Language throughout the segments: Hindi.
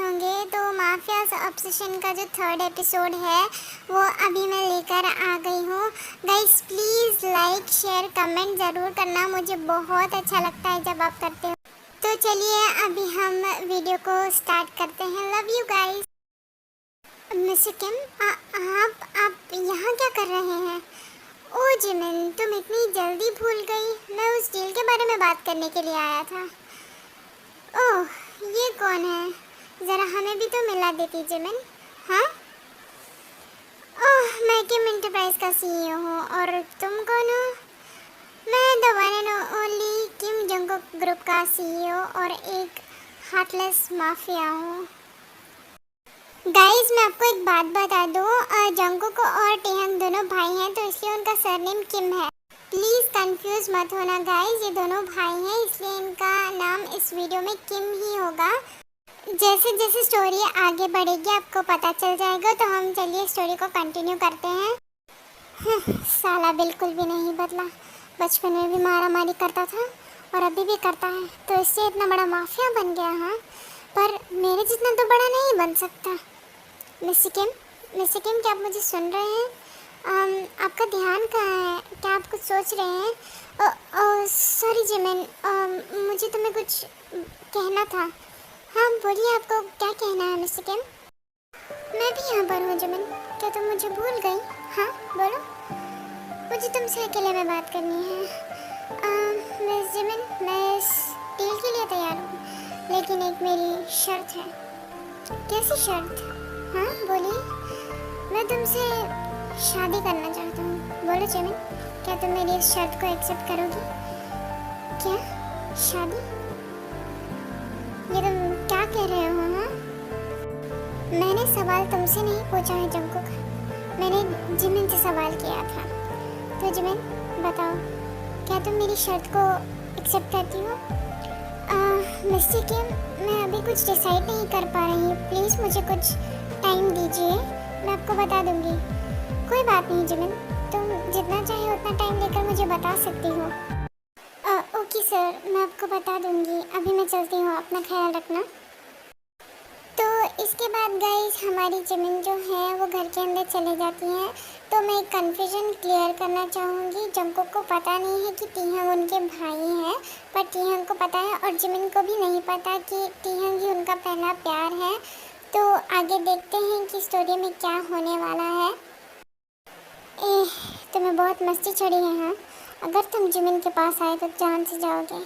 होंगे तो माफियाज ऑब्सेशन का जो 3rd एपिसोड है वो अभी मैं लेकर आ गई हूँ। Guys please like share comment ज़रूर करना, मुझे बहुत अच्छा लगता है जब आप करते हो। तो चलिए अभी हम वीडियो को स्टार्ट करते हैं। Love you guys. मिस्टर किम, आप यहाँ क्या कर रहे हैं? ओ जिमिन, तुम इतनी जल्दी भूल गई। मैं उस डील के बारे में बात करने के लिए आया था। ओह, ये कौन है? ज़रा हमें भी तो मिला देती जिमिन। हाँ? ओह, मैं किम इंटरप्राइज का सीईओ हूँ। और तुम कौन हो? मैं the one and only Kim Jungkook group का सीईओ और एक हार्टलेस माफिया हूँ। गाइस मैं आपको एक बात बता दूँ, जंगकुक और टेहंग दोनों भाई हैं तो इसलिए उनका सरनेम किम है। प्लीज़ कंफ्यूज मत होना गाइस, ये दोनों भाई हैं इसलिए इनका नाम इस वीडियो में किम ही होगा। जैसे जैसे स्टोरी आगे बढ़ेगी आपको पता चल जाएगा। तो हम चलिए स्टोरी को कंटिन्यू करते हैं। साला बिल्कुल भी नहीं बदला, बचपन में भी मारा मारी करता था और अभी भी करता है, तो इससे इतना बड़ा माफिया बन गया। हाँ, पर मेरे जितना तो बड़ा नहीं बन सकता। मिस्टर किम, क्या आप मुझे सुन रहे हैं? आपका ध्यान कहाँ है? क्या आप कुछ सोच रहे हैं? सॉरी जिमिन, मुझे तुम्हें कुछ कहना था। हाँ बोलिए, आपको क्या कहना है मिस्टर किम? मैं भी यहाँ पर हूँ जिमिन, क्या तुम मुझे भूल गई? हाँ बोलो, मुझे तुमसे अकेले में बात करनी है। मिस जिमिन, मैं इस डील के लिए तैयार हूँ, लेकिन एक मेरी शर्त है। कैसी शर्त? हाँ बोलिए। मैं तुमसे शादी करना चाहता हूँ। बोलो जिमिन, क्या तुम मेरी इस शर्त को एक्सेप्ट करोगी? क्या शादी? ये तुम क्या कह रहे हो? हाँ, मैंने सवाल तुमसे नहीं पूछा है जंगकुक, मैंने जिमिन से सवाल किया था। तो जिमिन बताओ, क्या तुम मेरी शर्त को एक्सेप्ट करती हो? मिस्टर किम, मैं अभी कुछ डिसाइड नहीं कर पा रही, प्लीज़ मुझे कुछ टाइम दीजिए, मैं आपको बता दूंगी। कोई बात नहीं जिमिन, तुम जितना चाहे उतना टाइम लेकर मुझे बता सकती हो। ओके सर, मैं आपको बता दूंगी। अभी मैं चलती हूँ, अपना ख्याल रखना। तो इसके बाद गाइस हमारी जिमिन जो है वो घर के अंदर चले जाती हैं। तो मैं एक कन्फ्यूजन क्लियर करना चाहूँगी। जंगकुक को पता नहीं है कि टीहंग उनके भाई हैं, पर टीहंग को पता है और जिमिन को भी नहीं पता कि टीहंग ही उनका पहला प्यार है। तो आगे देखते हैं कि स्टोरी में क्या होने वाला है। तुम्हें बहुत मस्ती चढ़ी है। हाँ, अगर तुम जिमिन के पास आए तो जान से जाओगे।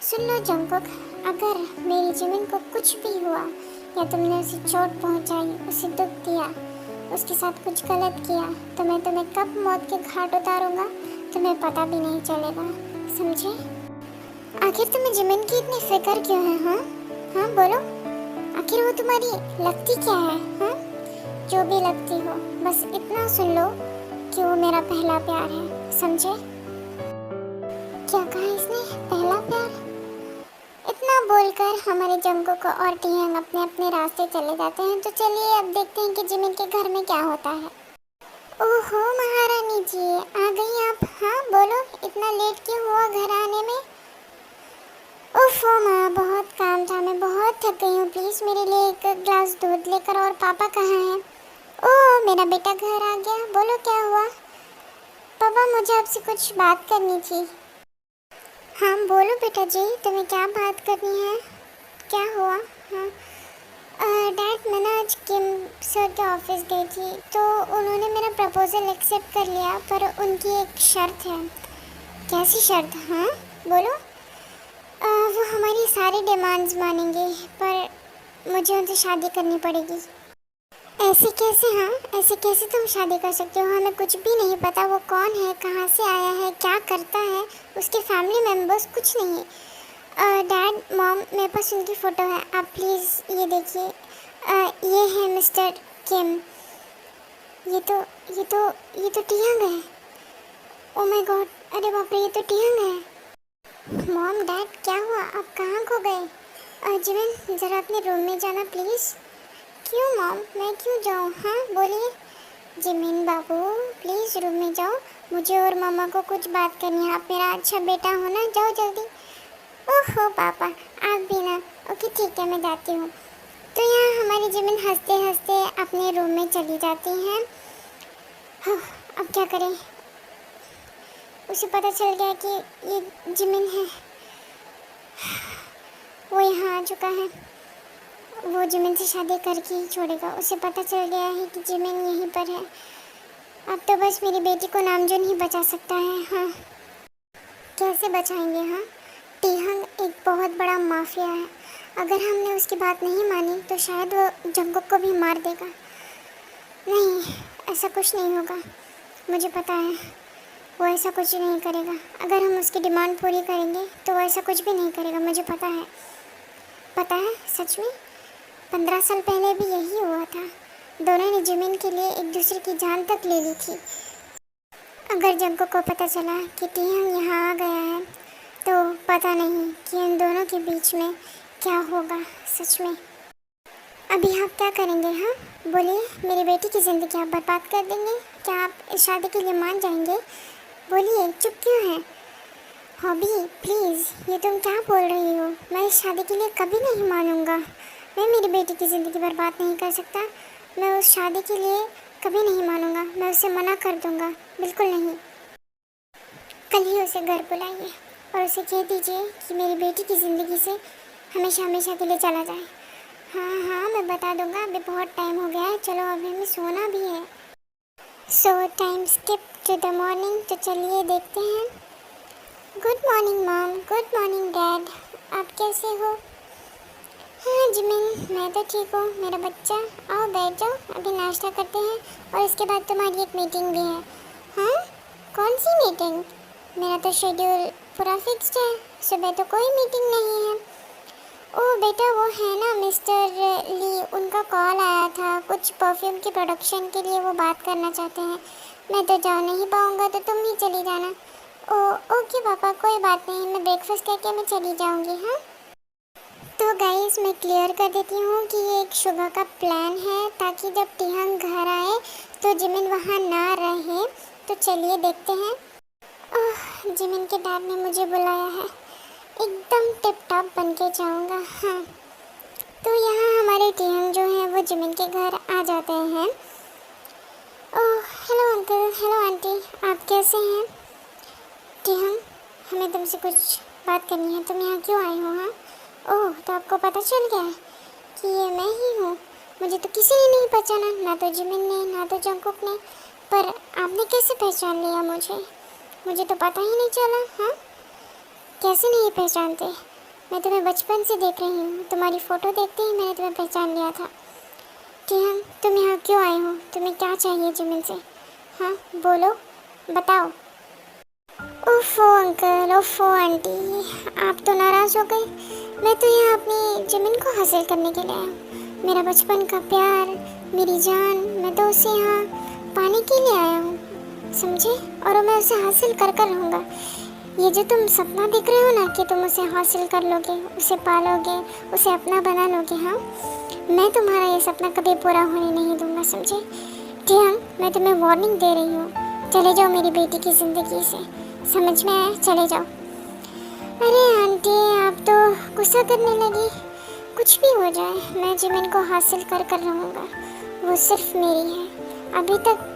सुन लो जंगकुक, अगर मेरी जिमिन को कुछ भी हुआ या तुमने उसे चोट पहुंचाई, उसे दुख दिया, उसके साथ कुछ गलत किया, तो मैं तुम्हें कब मौत के घाट उतारूंगा तुम्हें पता भी नहीं चलेगा, समझे? आखिर तुम्हें जिमिन की इतनी फिक्र क्यों है? हाँ हाँ बोलो, आखिर वो तुम्हारी लगती क्या है? हाँ, जो भी लगती हो, बस इतना सुन लो कि वो मेरा पहला प्यार है, समझे? क्या कहा इसने? पहला प्यार? इतना बोलकर हमारे जंगकुक और टीहंग अपने अपने रास्ते चले जाते हैं। तो चलिए अब देखते हैं कि जिमिन के घर में क्या होता है। ओहो महारानी जी, आ गई आप? हाँ बोलो, इतना लेट क्यों हुआ घर आने में? ओफो माँ, बहुत काम था, मैं बहुत थक गई हूँ, प्लीज़ मेरे लिए एक ग्लास दूध लेकर। और पापा कहाँ हैं? ओह मेरा बेटा घर आ गया, बोलो क्या हुआ? पापा मुझे आपसे कुछ बात करनी थी। हाँ बोलो बेटा जी, तुम्हें क्या बात करनी है? क्या हुआ? हाँ डैड, मैं ना आज किम सर के ऑफिस गई थी तो उन्होंने मेरा प्रपोज़ल एक्सेप्ट कर लिया, पर उनकी एक शर्त है। कैसी शर्त? हाँ बोलो। वो हमारी सारी डिमांड्स मानेंगे, पर मुझे उनसे शादी करनी पड़ेगी। ऐसे कैसे? हाँ ऐसे कैसे तुम शादी कर सकते हो? हमें कुछ भी नहीं पता वो कौन है, कहाँ से आया है, क्या करता है, उसके फैमिली मेम्बर्स कुछ नहीं। डैड मॉम, मेरे पास उनकी फ़ोटो है, आप प्लीज़ ये देखिए। ये है मिस्टर किम। ये तो टीहंग है। ओ माय गॉड, अरे बाप रे, ये तो टीहंग है। मॉम डैड क्या हुआ, आप कहाँ खो गए? जिमिन ज़रा अपने रूम में जाना प्लीज़। क्यों मॉम, मैं क्यों जाऊँ? हाँ बोलिए। जिमिन बाबू प्लीज़ रूम में जाओ, मुझे और मामा को कुछ बात करनी है। आप मेरा अच्छा बेटा हो ना, जाओ जल्दी। ओहो पापा, आप भी ना। ओके ठीक है, मैं जाती हूँ। तो हमारी जिमिन हंसते हंसते अपने रूम में चली जाती हैं। अब क्या करें, उसे पता चल गया कि ये जिमिन है, वो यहाँ आ चुका है। वो जिमिन से शादी करके ही छोड़ेगा। उसे पता चल गया है कि जिमिन यहीं पर है। अब तो बस मेरी बेटी को नामजोन ही बचा सकता है। हाँ, कैसे बचाएंगे? हाँ, टीहंग एक बहुत बड़ा माफिया है। अगर हमने उसकी बात नहीं मानी तो शायद वो जंगकुक को भी मार देगा। नहीं, ऐसा कुछ नहीं होगा, मुझे पता है वो ऐसा कुछ नहीं करेगा। अगर हम उसकी डिमांड पूरी करेंगे तो वो ऐसा कुछ भी नहीं करेगा, मुझे पता है। पता है, सच में 15 साल पहले भी यही हुआ था। दोनों ने जिमिन के लिए एक दूसरे की जान तक ले ली थी। अगर जंगकुक को पता चला कि टीहंग यहाँ आ गया है तो पता नहीं कि इन दोनों के बीच में क्या होगा। सच में अभी आप क्या करेंगे? हाँ बोलिए, मेरी बेटी की ज़िंदगी आप बर्बाद कर देंगे? क्या आप इस शादी के लिए मान जाएंगे? बोलिए, चुप क्यों हैं? हॉबी प्लीज़, ये तुम क्या बोल रही हो? मैं इस शादी के लिए कभी नहीं मानूंगा। मैं मेरी बेटी की ज़िंदगी बर्बाद नहीं कर सकता। मैं उस शादी के लिए कभी नहीं मानूंगा। मैं उसे मना कर दूंगा, बिल्कुल नहीं। कल ही उसे घर बुलाइए और उसे कह दीजिए कि मेरी बेटी की ज़िंदगी से हमेशा हमेशा के लिए चला जाए। हाँ हाँ, मैं बता दूंगा। अभी बहुत टाइम हो गया है, चलो अभी हमें सोना भी है। So time skip to the morning. तो चलिए देखते हैं। Good morning mom, good morning dad, आप कैसे हो? हाँ जिमिन, मैं तो ठीक हूँ मेरा बच्चा। आओ बैठ जाओ, अभी नाश्ता करते हैं और इसके बाद तुम्हारी एक मीटिंग भी है। हाँ, कौन सी मीटिंग? मेरा तो शेड्यूल पूरा फिक्स्ड है, सुबह तो कोई मीटिंग नहीं है। ओह बेटा, वो है ना मिस्टर ली, उनका कॉल आया था, कुछ परफ्यूम की प्रोडक्शन के लिए वो बात करना चाहते हैं। मैं तो जा नहीं पाऊँगा, तो तुम ही चली जाना। ओके पापा, कोई बात नहीं, मैं ब्रेकफास्ट करके मैं चली जाऊँगी। हाँ, तो गाइस मैं क्लियर कर देती हूँ कि ये एक शुभ का प्लान है ताकि जब टीहंग घर आए तो जिमिन वहाँ ना रहे। तो चलिए देखते हैं। ओह, जिमिन के डैड ने मुझे बुलाया है, एकदम टिप टॉप बन के जाऊँगा। हाँ, तो यहाँ हमारे टीहंग जो हैं वो जिमिन के घर आ जाते हैं। Oh hello uncle, hello aunty, आप कैसे हैं? टीहंग, हमें तुमसे कुछ बात करनी है, तुम यहाँ क्यों आए हो? हाँ, ओह तो आपको पता चल गया कि ये मैं ही हूँ। मुझे तो किसी ने नहीं पहचाना, ना तो जिमिन ने ना तो जंगकुक ने। पर आपने कैसे पहचान लिया मुझे? मुझे तो पता ही नहीं चला। हाँ, कैसे नहीं पहचानते? मैं तुम्हें बचपन से देख रही हूँ, तुम्हारी फ़ोटो देखते ही मैंने तुम्हें पहचान लिया था। टीहंग, तुम यहाँ क्यों आए हो? तुम्हें क्या चाहिए जिमिन से? हाँ बोलो, बताओ। ओफो अंकल, ओफो आंटी, आप तो नाराज़ हो गए। मैं तो यहाँ अपनी जिमिन को हासिल करने के लिए आया हूँ। मेरा बचपन का प्यार, मेरी जान, मैं तो उसे यहाँ पाने के लिए आया हूँ, समझे? और मैं उसे हासिल कर कर रहूँगा। ये जो तुम सपना देख रहे हो ना कि तुम उसे हासिल कर लोगे, उसे पालोगे, उसे अपना बना लोगे, हाँ, मैं तुम्हारा ये सपना कभी पूरा होने नहीं दूँगा, समझे? टीहंग, मैं तुम्हें वार्निंग दे रही हूँ, चले जाओ मेरी बेटी की ज़िंदगी से, समझ में आया? चले जाओ। अरे आंटी, आप तो गुस्सा करने लगी। कुछ भी हो जाए, मैं जिमिन को हासिल कर कर रहूँगा, वो सिर्फ मेरी है। अभी तक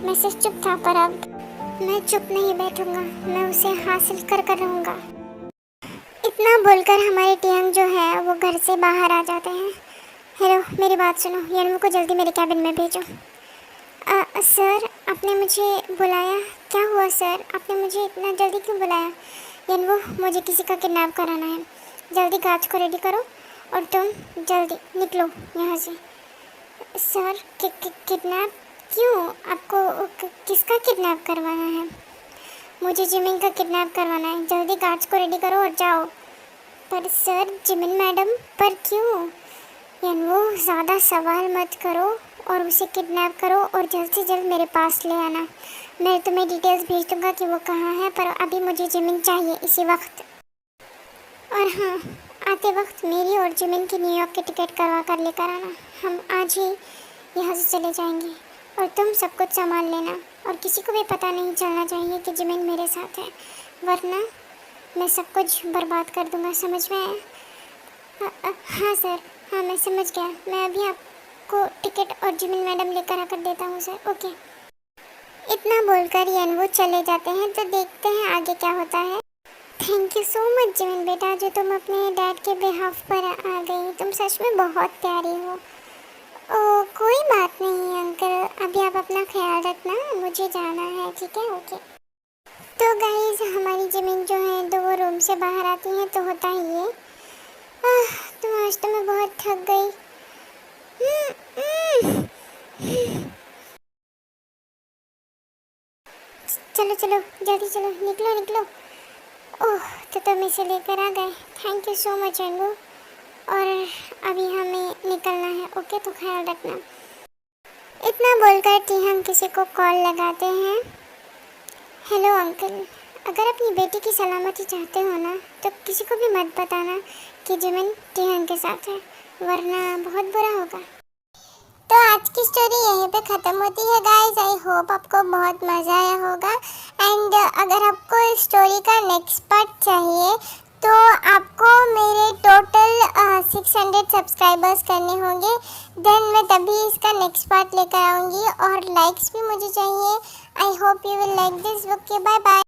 मैं सिर्फ चुप था, पर अब मैं चुप नहीं बैठूँगा, मैं उसे हासिल कर कर रहूँगा। इतना बोलकर हमारे टीहंग जो है वो घर से बाहर आ जाते हैं। हेलो, मेरी बात सुनो, यनमू को जल्दी मेरे कैबिन में भेजो। सर, आपने मुझे बुलाया? क्या हुआ सर, आपने मुझे इतना जल्दी क्यों बुलाया? यनमू, मुझे किसी का किडनैप कराना है, जल्दी गार्ड्स को रेडी करो और तुम जल्दी निकलो यहाँ से। सर, किडनैप क्यों? आपको किसका किडनैप करवाना है? मुझे जिमिन का किडनैप करवाना है, जल्दी गार्ड्स को रेडी करो और जाओ। पर सर, जिमिन मैडम, पर क्यों? यनमू, ज़्यादा सवाल मत करो और उसे किडनैप करो और जल्द से जल्द मेरे पास ले आना। मैं तुम्हें डिटेल्स भेज दूँगा कि वो कहाँ है, पर अभी मुझे जिमिन चाहिए इसी वक्त। और हाँ, आते वक्त मेरी और जिमिन की न्यूयॉर्क की टिकट करवा कर लेकर आना। हम आज ही यहाँ से चले जाएंगे और तुम सब कुछ संभाल लेना और किसी को भी पता नहीं चलना चाहिए कि जिमिन मेरे साथ है, वरना मैं सब कुछ बर्बाद कर दूँगा, समझ में आया? हाँ सर, हाँ मैं समझ गया, मैं अभी आपको टिकट और जिमिन मैडम लेकर आकर देता हूँ सर। ओके। इतना बोलकर यनवो चले जाते हैं। तो देखते हैं आगे क्या होता है। Thank you so much Jimin बेटा, जो तुम अपने डैड के बिहाफ पर आ गई। तुम सच में बहुत प्यारी हो। ओ कोई बात नहीं अंकल, अभी आप अपना ख्याल रखना, मुझे जाना है। ठीक है ओके। तो गाइस हमारी जिमिन जो है तो वो रूम से बाहर आती है तो होता ही है, तो आज तो मैं बहुत थक गई। चलो चलो जल्दी चलो, निकलो निकलो। ओह तो तुम इसे लेकर आ गए, थैंक यू सो मच एंगू। और अभी हमें निकलना है। ओके तो ख्याल रखना। इतना बोलकर टीहंग किसी को कॉल लगाते हैं। हेलो अंकल, अगर अपनी बेटी की सलामती चाहते हो ना तो किसी को भी मत बताना कि जिमिन टीहंग के साथ है, वरना बहुत बुरा होगा। तो आज की स्टोरी यहीं पे ख़त्म होती है गाइस। आई होप आपको बहुत मज़ा आया होगा। एंड अगर आपको इस स्टोरी का नेक्स्ट पार्ट चाहिए तो आपको मेरे टोटल 600 सब्सक्राइबर्स करने होंगे, देन मैं तभी इसका नेक्स्ट पार्ट लेकर आऊँगी। और लाइक्स भी मुझे चाहिए। I hope you will like this book. Bye bye.